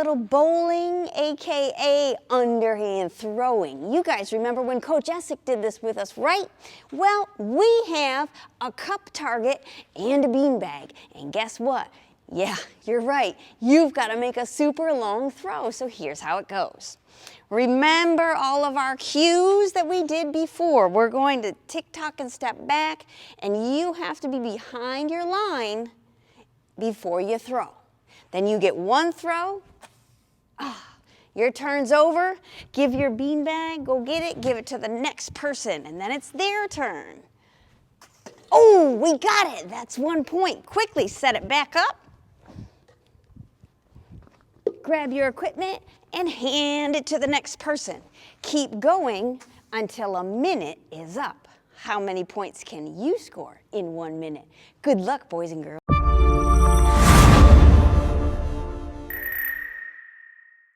little bowling, AKA underhand throwing. You guys remember when Coach Essick did this with us, right? Well, we have a cup target and a beanbag. And guess what? Yeah, you're right. You've got to make a super long throw. So here's how it goes. Remember all of our cues that we did before. We're going to tick-tock and step back, and you have to be behind your line before you throw. Then you get one throw. Your turn's over. Give your beanbag, go get it, give it to the next person, and then it's their turn. Oh, we got it. That's 1 point. Quickly set it back up. Grab your equipment and hand it to the next person. Keep going until a minute is up. How many points can you score in 1 minute? Good luck, boys and girls.